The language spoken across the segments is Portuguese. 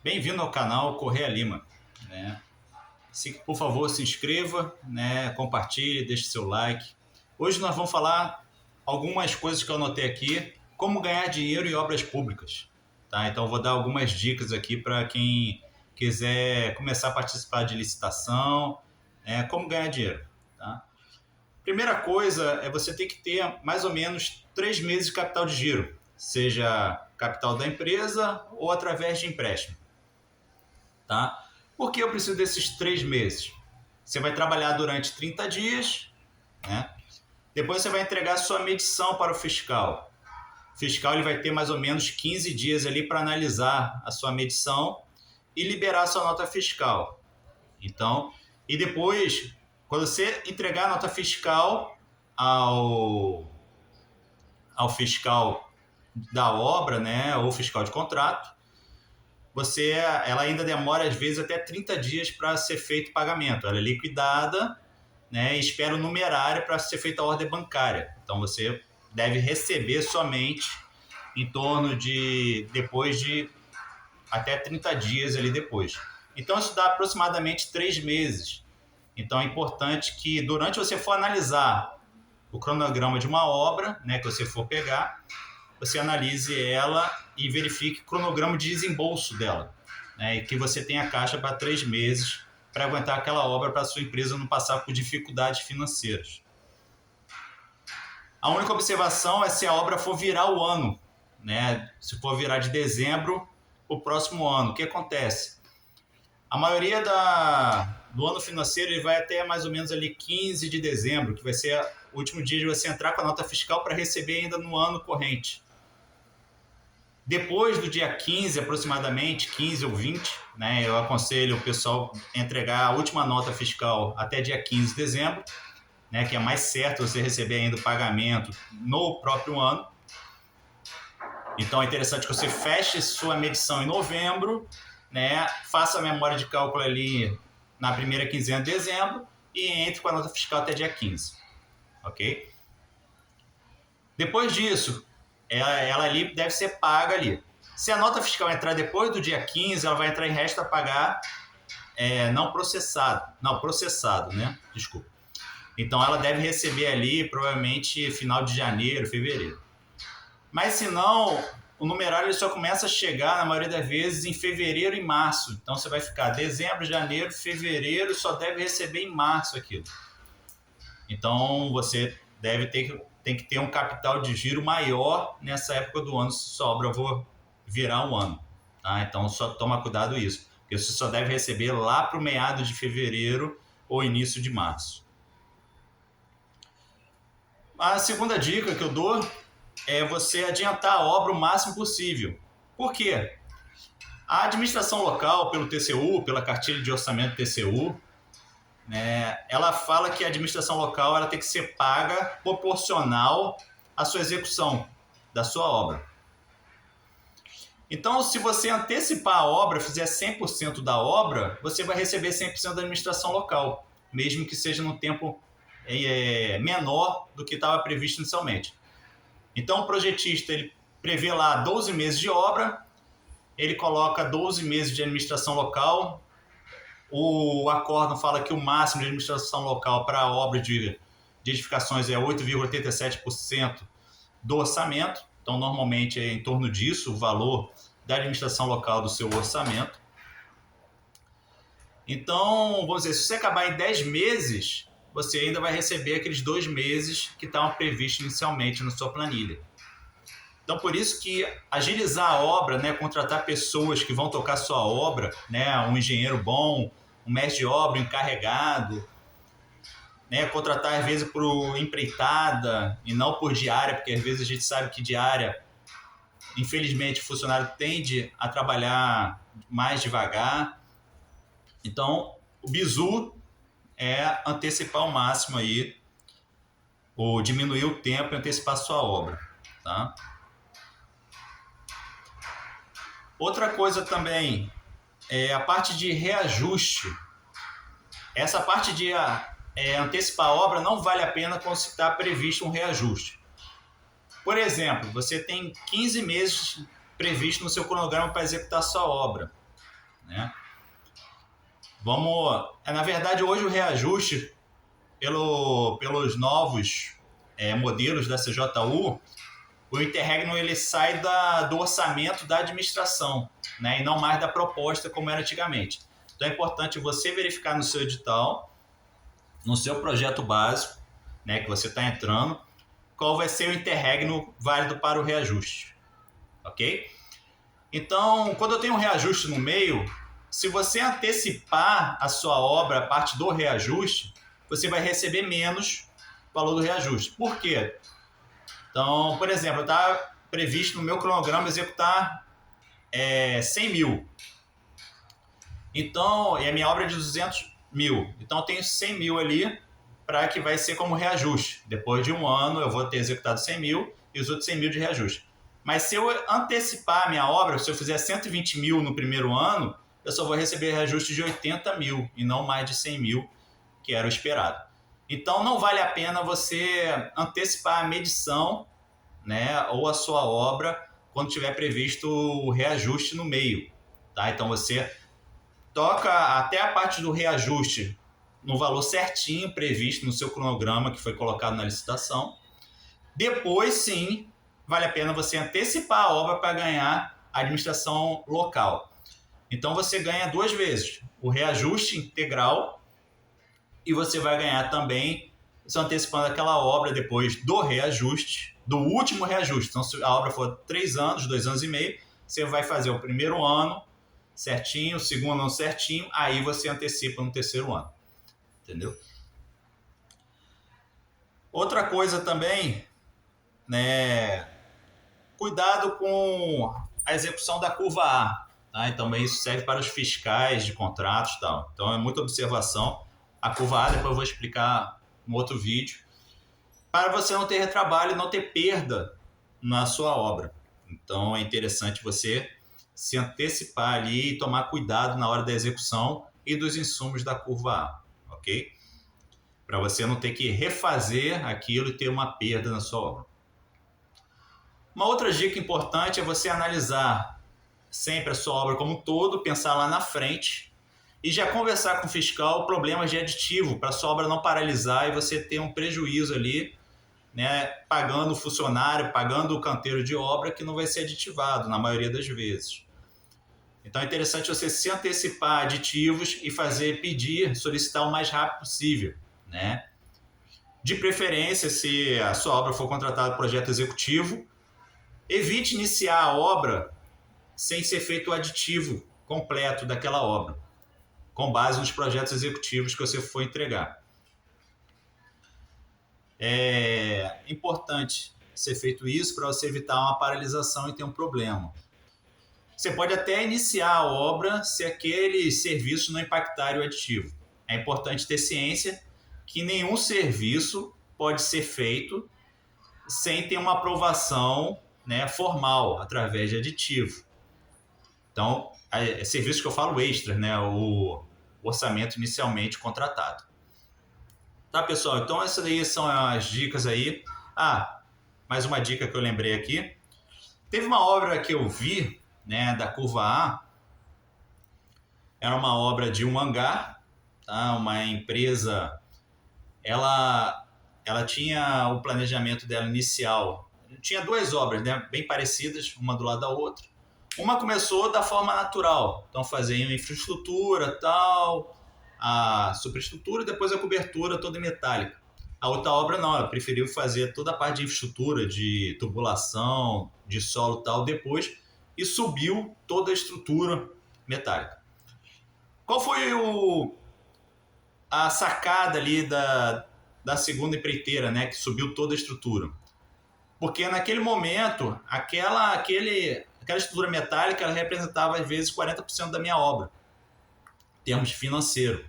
Bem-vindo ao canal Correia Lima, né? Por favor, se inscreva, né? Compartilhe, deixe seu like. Hoje nós vamos falar algumas coisas que eu anotei aqui, como ganhar dinheiro em obras públicas, tá? Então eu vou dar algumas dicas aqui para quem quiser começar a participar de licitação, como ganhar dinheiro, tá? Primeira coisa é você ter que ter mais ou menos 3 meses de capital de giro, seja capital da empresa ou através de empréstimo. Tá? Por que eu preciso desses 3 meses? Você vai trabalhar durante 30 dias, né? Depois você vai entregar a sua medição para o fiscal. O fiscal ele vai ter mais ou menos 15 dias ali para analisar a sua medição e liberar a sua nota fiscal. Então, e depois, quando você entregar a nota fiscal ao fiscal da obra, né, ou fiscal de contrato, ela ainda demora às vezes até 30 dias para ser feito o pagamento. Ela é liquidada, né, e espera o numerário para ser feita a ordem bancária. Então você deve receber somente em torno de depois de até 30 dias ali depois. Então isso dá aproximadamente 3 meses. Então é importante que durante você for analisar o cronograma de uma obra, né, que você for pegar, você analise ela e verifique o cronograma de desembolso dela, né? E que você tenha caixa para 3 meses para aguentar aquela obra para a sua empresa não passar por dificuldades financeiras. A única observação é se a obra for virar o ano, né? Se for virar de dezembro para o próximo ano. O que acontece? A maioria do ano financeiro ele vai até mais ou menos ali 15 de dezembro, que vai ser o último dia de você entrar com a nota fiscal para receber ainda no ano corrente. Depois do dia 15, aproximadamente, 15 ou 20, né, eu aconselho o pessoal a entregar a última nota fiscal até dia 15 de dezembro, né, que é mais certo você receber ainda o pagamento no próprio ano. Então é interessante que você feche sua medição em novembro, né, faça a memória de cálculo ali na primeira quinzena de dezembro e entre com a nota fiscal até dia 15. Ok? Depois disso, ela ali deve ser paga ali. Se a nota fiscal entrar depois do dia 15, ela vai entrar em resto a pagar não processado. Não, processado, né? Desculpa. Então ela deve receber ali provavelmente final de janeiro, fevereiro. Mas se não, o numerário ele só começa a chegar, na maioria das vezes, em fevereiro e março. Então você vai ficar dezembro, janeiro, fevereiro, só deve receber em março aquilo. Então você tem que ter um capital de giro maior nessa época do ano, se sua obra for virar um ano. Tá? Então só toma cuidado isso, porque você só deve receber lá para o meado de fevereiro ou início de março. A segunda dica que eu dou é você adiantar a obra o máximo possível. Por quê? A administração local, pelo TCU, pela cartilha de orçamento TCU, né, ela fala que a administração local ela tem que ser paga proporcional à sua execução da sua obra. Então, se você antecipar a obra, fizer 100% da obra, você vai receber 100% da administração local, mesmo que seja num tempo menor do que estava previsto inicialmente. Então, o projetista ele prevê lá 12 meses de obra, ele coloca 12 meses de administração local. O acórdão fala que o máximo de administração local para a obra de edificações é 8,87% do orçamento. Então, normalmente é em torno disso o valor da administração local do seu orçamento. Então, vamos dizer, se você acabar em 10 meses, você ainda vai receber aqueles 2 meses que estavam previstos inicialmente na sua planilha. Então, por isso que agilizar a obra, né, contratar pessoas que vão tocar sua obra, né, um engenheiro bom, um mestre de obra encarregado, né, contratar às vezes por empreitada e não por diária, porque às vezes a gente sabe que diária, infelizmente, o funcionário tende a trabalhar mais devagar. Então, o bizu é antecipar ao máximo aí, ou diminuir o tempo e antecipar a sua obra, tá? Outra coisa também é a parte de reajuste. Essa parte de antecipar a obra não vale a pena quando está previsto um reajuste. Por exemplo, você tem 15 meses previsto no seu cronograma para executar a sua obra. né? Na verdade, hoje o reajuste pelos novos modelos da CJU, o interregno ele sai do orçamento da administração, né? E não mais da proposta como era antigamente. Então é importante você verificar no seu edital, no seu projeto básico, né, que você está entrando, qual vai ser o interregno válido para o reajuste, ok? Então, quando eu tenho um reajuste no meio, se você antecipar a sua obra, a parte do reajuste, você vai receber menos valor do reajuste. Por quê? Então, por exemplo, está previsto no meu cronograma executar 100 mil. Então, e a minha obra é de 200 mil. Então, eu tenho 100 mil ali para que vai ser como reajuste. Depois de um ano, eu vou ter executado 100 mil e os outros 100 mil de reajuste. Mas se eu antecipar a minha obra, se eu fizer 120 mil no primeiro ano, eu só vou receber reajuste de 80 mil e não mais de 100 mil, que era o esperado. Então, não vale a pena você antecipar a medição, né, ou a sua obra quando tiver previsto o reajuste no meio. Tá? Então, você toca até a parte do reajuste no valor certinho previsto no seu cronograma que foi colocado na licitação. Depois, sim, vale a pena você antecipar a obra para ganhar a administração local. Então, você ganha duas vezes, o reajuste integral e você vai ganhar também, se antecipando aquela obra depois do reajuste, do último reajuste. Então, se a obra for 3 anos, 2 anos e meio, você vai fazer o primeiro ano certinho, o segundo ano certinho, aí você antecipa no terceiro ano. Entendeu? Outra coisa também, né, cuidado com a execução da curva A. Tá? Então, isso serve para os fiscais de contratos e tal. Então, é muita observação. A curva A, depois eu vou explicar em outro vídeo, para você não ter retrabalho e não ter perda na sua obra. Então, é interessante você se antecipar ali e tomar cuidado na hora da execução e dos insumos da curva A, ok? Para você não ter que refazer aquilo e ter uma perda na sua obra. Uma outra dica importante é você analisar sempre a sua obra como um todo, pensar lá na frente e já conversar com o fiscal problemas de aditivo para a sua obra não paralisar e você ter um prejuízo ali, né, pagando o funcionário, pagando o canteiro de obra que não vai ser aditivado na maioria das vezes. Então é interessante você se antecipar a aditivos e solicitar o mais rápido possível, né? De preferência, se a sua obra for contratada projeto executivo, evite iniciar a obra sem ser feito o aditivo completo daquela obra, com base nos projetos executivos que você for entregar. É importante ser feito isso para você evitar uma paralisação e ter um problema. Você pode até iniciar a obra se aqueles serviços não impactarem o aditivo. É importante ter ciência que nenhum serviço pode ser feito sem ter uma aprovação, né, formal, através de aditivo. Então, é serviço que eu falo extra, né, o orçamento inicialmente contratado. Tá, pessoal? Então, essas aí são as dicas aí. Mais uma dica que eu lembrei aqui. Teve uma obra que eu vi, né, da curva A. Era uma obra de um hangar, tá? Uma empresa, ela tinha o planejamento dela inicial. Tinha duas obras, né, bem parecidas, uma do lado da outra. Uma começou da forma natural, então faziam infraestrutura, tal, a superestrutura e depois a cobertura toda metálica. A outra obra não, ela preferiu fazer toda a parte de infraestrutura, de tubulação, de solo e tal depois e subiu toda a estrutura metálica. Qual foi a sacada ali da segunda empreiteira, né, que subiu toda a estrutura? Porque naquele momento, aquela estrutura metálica ela representava às vezes 40% da minha obra, em termos financeiros.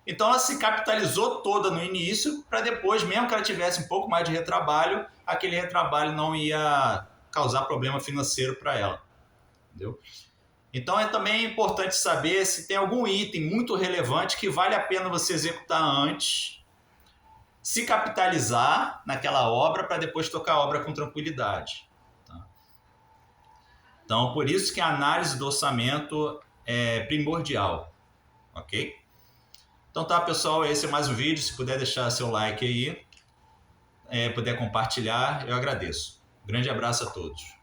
Então ela se capitalizou toda no início para depois, mesmo que ela tivesse um pouco mais de retrabalho, aquele retrabalho não ia causar problema financeiro para ela. Entendeu? Então é também importante saber se tem algum item muito relevante que vale a pena você executar antes, se capitalizar naquela obra para depois tocar a obra com tranquilidade. Tá? Então, por isso que a análise do orçamento é primordial, ok? Então tá, pessoal, esse é mais um vídeo. Se puder deixar seu like aí, puder compartilhar, eu agradeço. Grande abraço a todos.